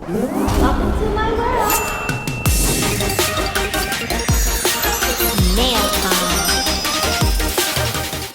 Welcome to my world. Nail time.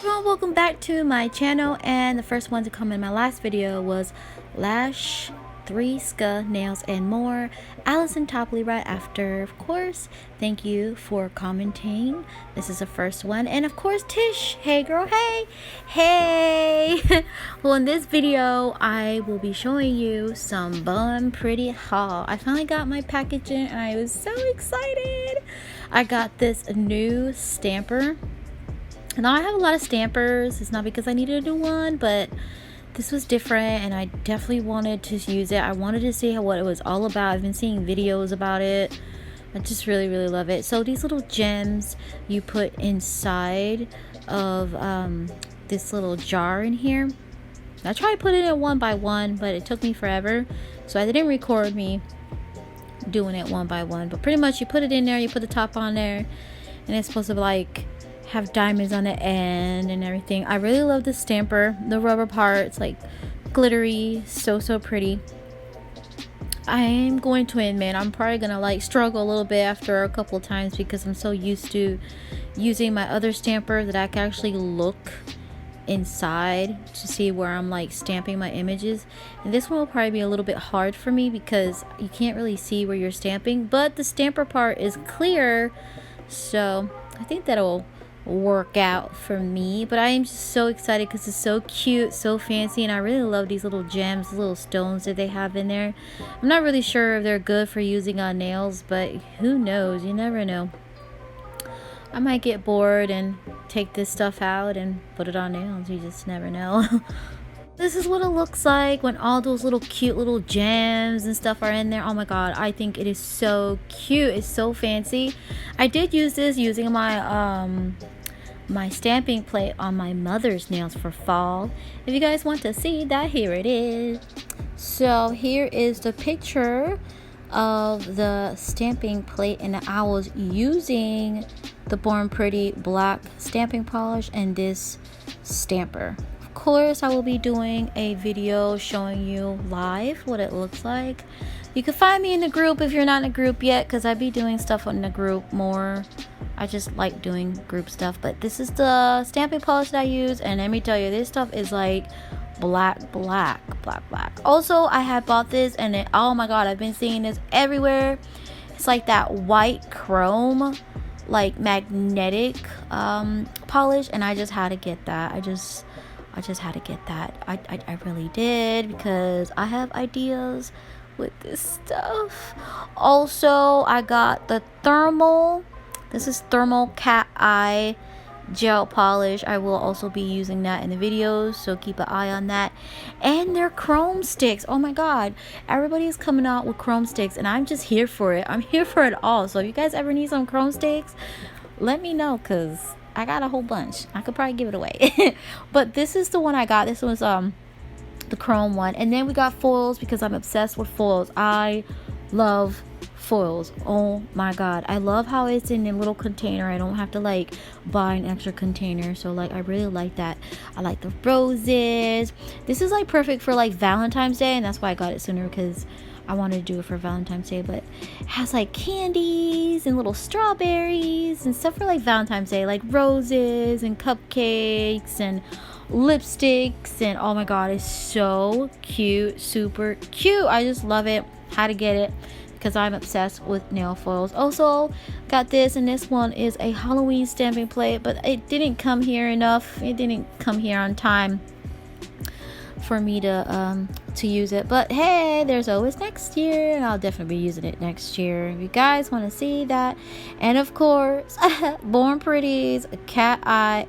Well, welcome back to my channel, and the first one to come in my last video was Lash 3ska Nails and More, Allison Topley right after. Of course, thank you for commenting. This is the first one, and of course Tish, hey girl, hey. Well, in this video I will be showing you some Bornpretty haul. I finally got my package in and I was so excited. I got this new stamper. Now I have a lot of stampers. It's not because I needed a new one, but this was different and I definitely wanted to use it. I wanted to see what it was all about. I've been seeing videos about it. I just really love it. So these little gems you put inside of this little jar in here. I tried to put it in one by one, but it took me forever, so I didn't record me doing it one by one. But pretty much you put it in there, you put the top on there, and it's supposed to like have diamonds on the end and everything. I really love this stamper. The rubber parts, like glittery, so pretty. I am going to admit I'm probably gonna like struggle a little bit after a couple of times because I'm so used to using my other stamper that I can actually look inside to see where I'm like stamping my images, and this one will probably be a little bit hard for me because you can't really see where you're stamping, but the stamper part is clear, so I think that'll work out for me. But I am just so excited because it's so cute, so fancy, and I really love these little gems, little stones that they have in there. I'm not really sure if they're good for using on nails, but who knows, you never know. I might get bored and take this stuff out and put it on nails. You just never know. This is what it looks like when all those little cute little gems and stuff are in there. Oh my god, I think it is so cute. It's so fancy. I did use this using my my stamping plate on my mother's nails for fall. If you guys want to see that, here it is. So here is the picture of the stamping plate, and I was using the Bornpretty black stamping polish and this stamper. Of course, I will be doing a video showing you live what it looks like. You can find me in the group if you're not in a group yet, because I be doing stuff in the group more. I just like doing group stuff. But this is the stamping polish that I use, and let me tell you, this stuff is like black. Also, I had bought this and it, oh my god, I've been seeing this everywhere. It's like that white chrome, like magnetic polish, and I just had to get that. I just had to get that. I really did, because I have ideas with this stuff. Also, I got the thermal. This is thermal cat eye gel polish. I will also be using that in the videos, so keep an eye on that. And their chrome sticks. Oh my god, everybody's coming out with chrome sticks and I'm just here for it. I'm here for it all. So if you guys ever need some chrome sticks, let me know, because I got a whole bunch. I could probably give it away. But this is the one I got. This was the chrome one. And then we got foils, because I'm obsessed with foils. I love foils. Oh my god, I love how it's in a little container. I don't have to like buy an extra container, so like I really like that. I like the roses. This is like perfect for like Valentine's Day, and that's why I got it sooner, because I wanted to do it for Valentine's Day. But it has like candies and little strawberries and stuff for like Valentine's Day, like roses and cupcakes and lipsticks, and oh my god, it's so cute, super cute. I just love it. How to get it, because I'm obsessed with nail foils. Also got this, and this one is a Halloween stamping plate, but it didn't come here enough. It didn't come here on time for me to use it, but hey, there's always next year, and I'll definitely be using it next year if you guys want to see that. And of course, Bornpretty's cat eye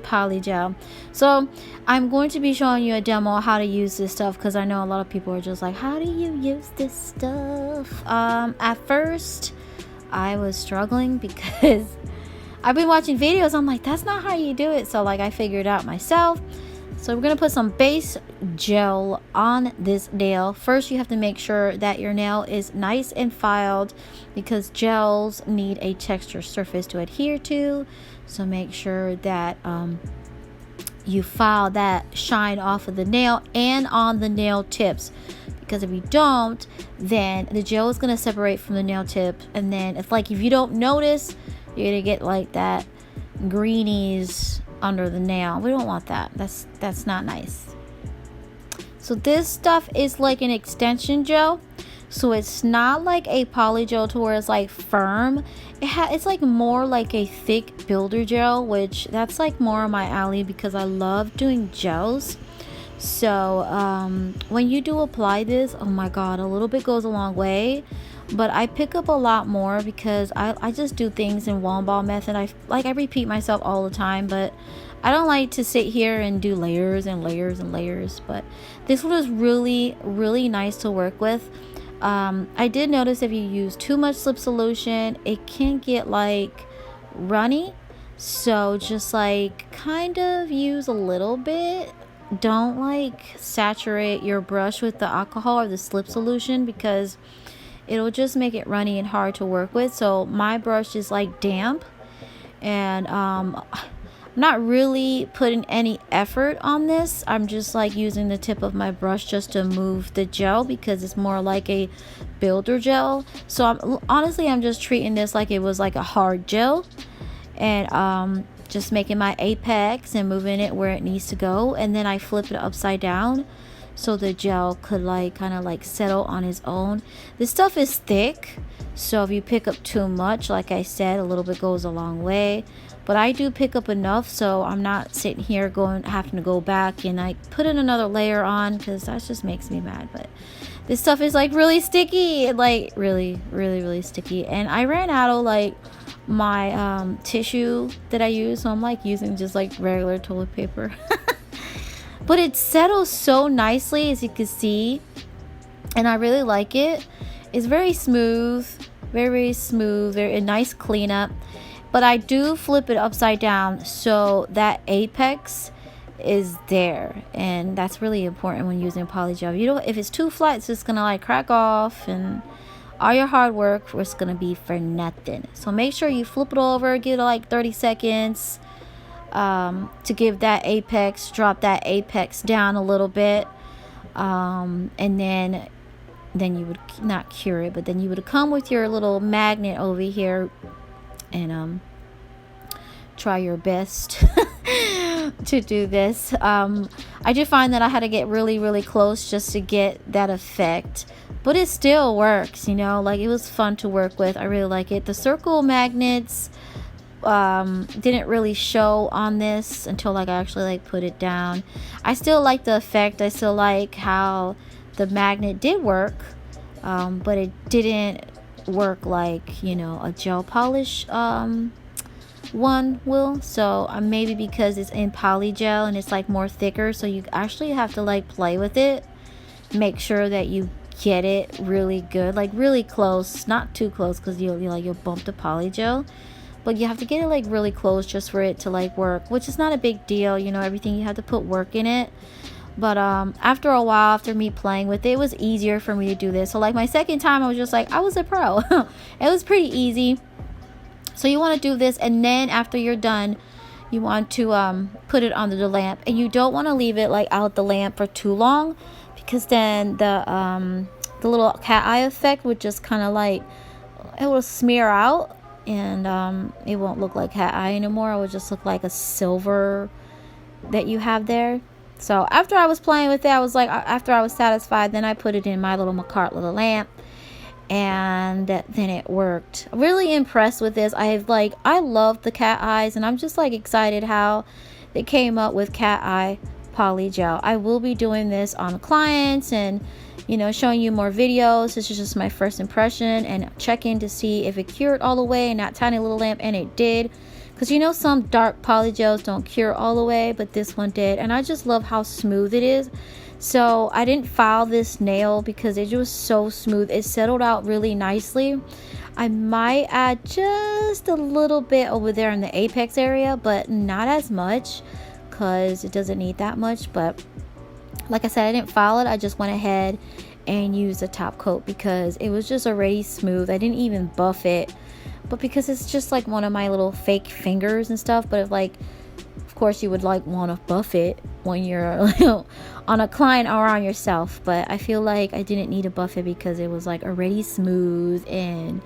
poly gel. So I'm going to be showing you a demo how to use this stuff, because I know a lot of people are just like, how do you use this stuff? At first I was struggling because I've been watching videos. I'm like, that's not how you do it. So like I figured it out myself. So we're going to put some base gel on this nail. First, you have to make sure that your nail is nice and filed, because gels need a texture surface to adhere to. So make sure that you file that shine off of the nail and on the nail tips, because if you don't, then the gel is going to separate from the nail tip, and then if you don't notice, you're going to get like that greenies under the nail. We don't want that. That's not nice. So this stuff is like an extension gel, so it's not like a poly gel to where it's like firm. It's like more like a thick builder gel, which that's like more of my alley because I love doing gels. So when you do apply this, oh my god, a little bit goes a long way. But I pick up a lot more because I just do things in wand ball method. I repeat myself all the time, but I don't like to sit here and do layers and layers and layers. But this one is really, really nice to work with. I did notice if you use too much slip solution, it can get like runny. So just like kind of use a little bit. Don't like saturate your brush with the alcohol or the slip solution because it'll just make it runny and hard to work with. So my brush is like damp, and I'm not really putting any effort on this. I'm just like using the tip of my brush just to move the gel because it's more like a builder gel. So I'm just treating this like it was like a hard gel, and just making my apex and moving it where it needs to go, and then I flip it upside down so the gel could like kind of like settle on its own. This stuff is thick, so if you pick up too much, like I said, a little bit goes a long way. But I do pick up enough, so I'm not sitting here having to go back and like put in another layer on, because that just makes me mad. But this stuff is like really sticky, like really, really, really sticky. And I ran out of like my tissue that I use, so I'm like using just like regular toilet paper. But it settles so nicely, as you can see, and I really like it. It's very smooth, very smooth, very nice cleanup. But I do flip it upside down so that apex is there, and that's really important when using poly gel. You know, if it's too flat, it's just gonna like crack off, and all your hard work was gonna be for nothing. So make sure you flip it over, give it like 30 seconds to give that apex, drop that apex down a little bit, and then you would not cure it, but then you would come with your little magnet over here and try your best to do this. I did find that I had to get really, really close just to get that effect, but it still works, you know, like it was fun to work with. I really like it. The circle magnets didn't really show on this until like I actually like put it down. I still like the effect. I still like how the magnet did work, but it didn't work like, you know, a gel polish one will. So maybe because it's in poly gel and it's like more thicker, so you actually have to like play with it, make sure that you get it really good, like really close, not too close because you'll bump the poly gel, but you have to get it like really close just for it to like work, which is not a big deal, you know. Everything, you have to put work in it. But after a while, after me playing with it, it was easier for me to do this. So like my second time, I was just like, I was a pro. It was pretty easy. So you want to do this, and then after you're done, you want to put it under the lamp, and you don't want to leave it like out the lamp for too long, because then the little cat eye effect would just kind of like, it will smear out, and it won't look like cat eye anymore. It will just look like a silver that you have there. So after I was playing with it, I was like, after I was satisfied, then I put it in my little Makartt little lamp, and then it worked. Really impressed with this. I love the cat eyes, and I'm just like excited how they came up with cat eye poly gel. I will be doing this on clients and, you know, showing you more videos. This is just my first impression, and checking to see if it cured all the way in that tiny little lamp, and it did. Because you know, some dark poly gels don't cure all the way, but this one did. And I just love how smooth it is. So I didn't file this nail because it was so smooth. It settled out really nicely. I might add just a little bit over there in the apex area, but not as much because it doesn't need that much. But like I said, I didn't file it. I just went ahead and used a top coat because it was just already smooth. I didn't even buff it. But because it's just like one of my little fake fingers and stuff, but if like Of course, you would like want to buff it when you're on a client or on yourself, but I feel like I didn't need to buff it because it was like already smooth and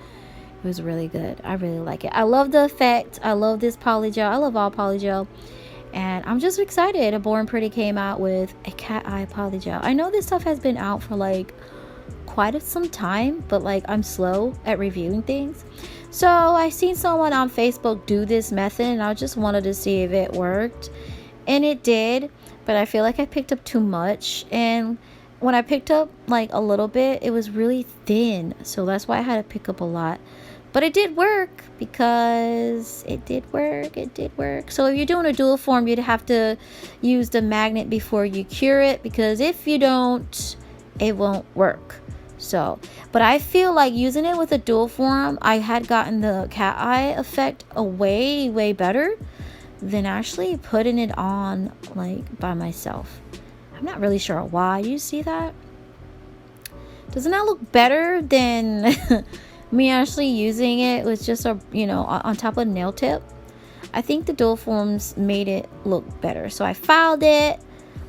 it was really good. I really like it. I love the effect. I love this polygel. I love all polygel. And I'm just excited. Bornpretty came out with a Cateye polygel. I know this stuff has been out for like quite some time, but like I'm slow at reviewing things. So I seen someone on Facebook do this method and I just wanted to see if it worked. And it did, but I feel like I picked up too much. And when I picked up like a little bit, it was really thin. So that's why I had to pick up a lot. But it did work because it did work. So if you're doing a dual form, you'd have to use the magnet before you cure it, because if you don't, it won't work. So, but I feel like using it with a dual form, I had gotten the cat eye effect way better than actually putting it on like by myself. I'm not really sure why. You see that? Doesn't that look better than me actually using it with just a, you know, on top of a nail tip? I think the dual forms made it look better. So I filed it,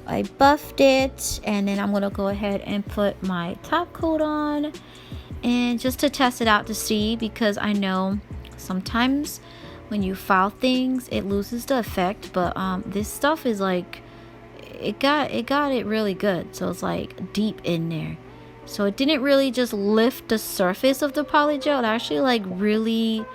I buffed it, and then I'm gonna go ahead and put my top coat on, and just to test it out to see, because I know sometimes when you file things it loses the effect, but this stuff is like it got it really good. So it's like deep in there. So it didn't really just lift the surface of the polygel. It actually like really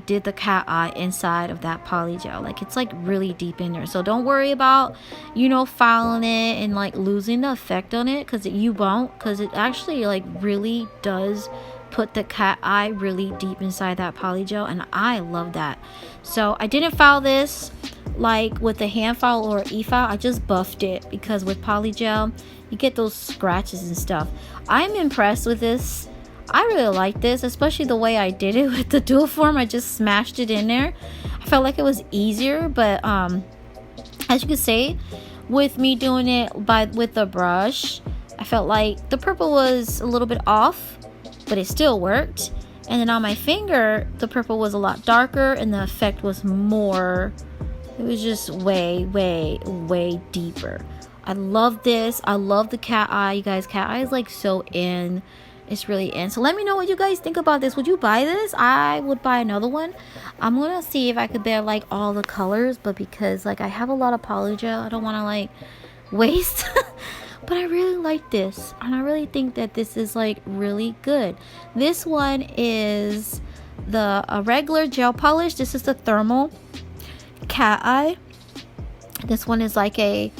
did the cat eye inside of that polygel. Like it's like really deep in there. So don't worry about, you know, filing it and like losing the effect on it, because you won't, because it actually like really does put the cat eye really deep inside that polygel, and I love that. So I didn't file this like with a hand file or e-file. I just buffed it because with polygel you get those scratches and stuff. I'm impressed with this. I really like this, especially the way I did it with the dual form. I just smashed it in there. I felt like it was easier, but as you can see, with me doing it with the brush, I felt like the purple was a little bit off, but it still worked. And then on my finger, the purple was a lot darker and the effect was more, it was just way deeper. I love this. I love the cat eye, you guys. Cat eye is like so in. It's really in. So let me know what you guys think about this. Would you buy this? I would buy another one. I'm gonna see if I could bear like all the colors, but because like I have a lot of polygel, I don't want to like waste. But I really like this, and I really think that this is like really good. This one is the regular gel polish. This is the thermal cat eye. This one is like a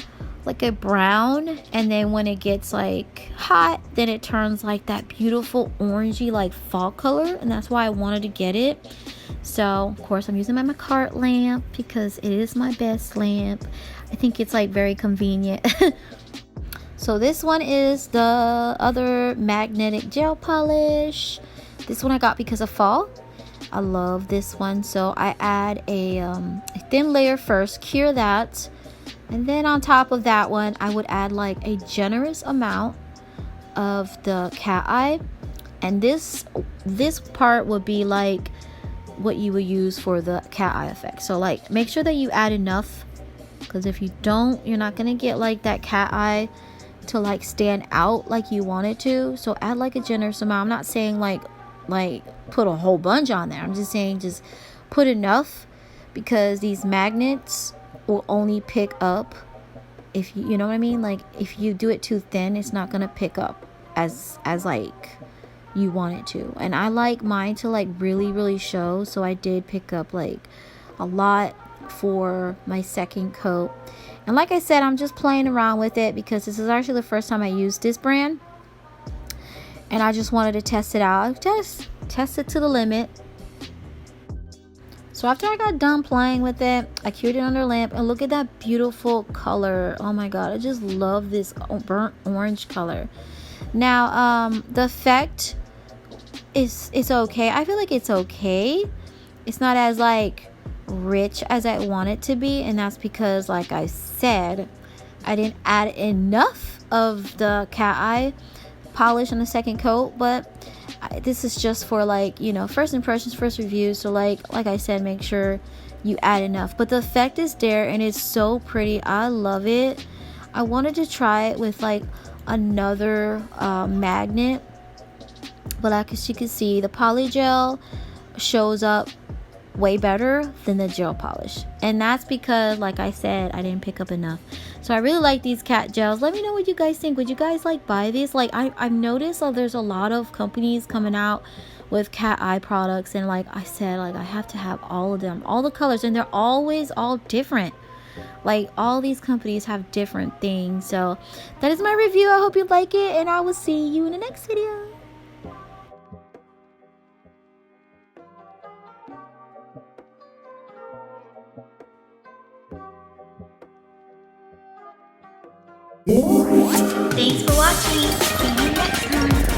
brown, and then when it gets like hot, then it turns like that beautiful orangey like fall color, and that's why I wanted to get it. So of course I'm using my Makartt lamp because it is my best lamp. I think it's like very convenient. So this one is the other magnetic gel polish. This one I got because of fall. I love this one. So I add a thin layer first, cure that, and then on top of that one I would add like a generous amount of the cat eye, and this part would be like what you would use for the cat eye effect. So like make sure that you add enough, because if you don't, you're not gonna get like that cat eye to like stand out like you want it to. So add like a generous amount. I'm not saying like put a whole bunch on there. I'm just saying just put enough, because these magnets will only pick up if you know what I mean. Like if you do it too thin, it's not gonna pick up as like you want it to. And I like mine to like really show, so I did pick up like a lot for my second coat. And like I said, I'm just playing around with it because this is actually the first time I used this brand, and I just wanted to test it out. Test it to the limit. So after I got done playing with it, I cured it under lamp, and look at that beautiful color. Oh my god, I just love this burnt orange color. Now the effect is okay. I feel like it's okay. It's not as like rich as I want it to be, and that's because like I said, I didn't add enough of the cat eye polish on the second coat. But this is just for like, you know, first impressions, first reviews. So like I said, make sure you add enough. But the effect is there and it's so pretty. I love it. I wanted to try it with like another magnet, but like as you can see, the polygel shows up way better than the gel polish, and that's because, like I said, I didn't pick up enough. So I really like these cat gels. Let me know what you guys think. Would you guys like buy these? Like I've noticed there's a lot of companies coming out with cat eye products, and like I said, like I have to have all of them, all the colors, and they're always all different. Like all these companies have different things. So that is my review. I hope you like it, and I will see you in the next video. Thanks for watching. See you next time.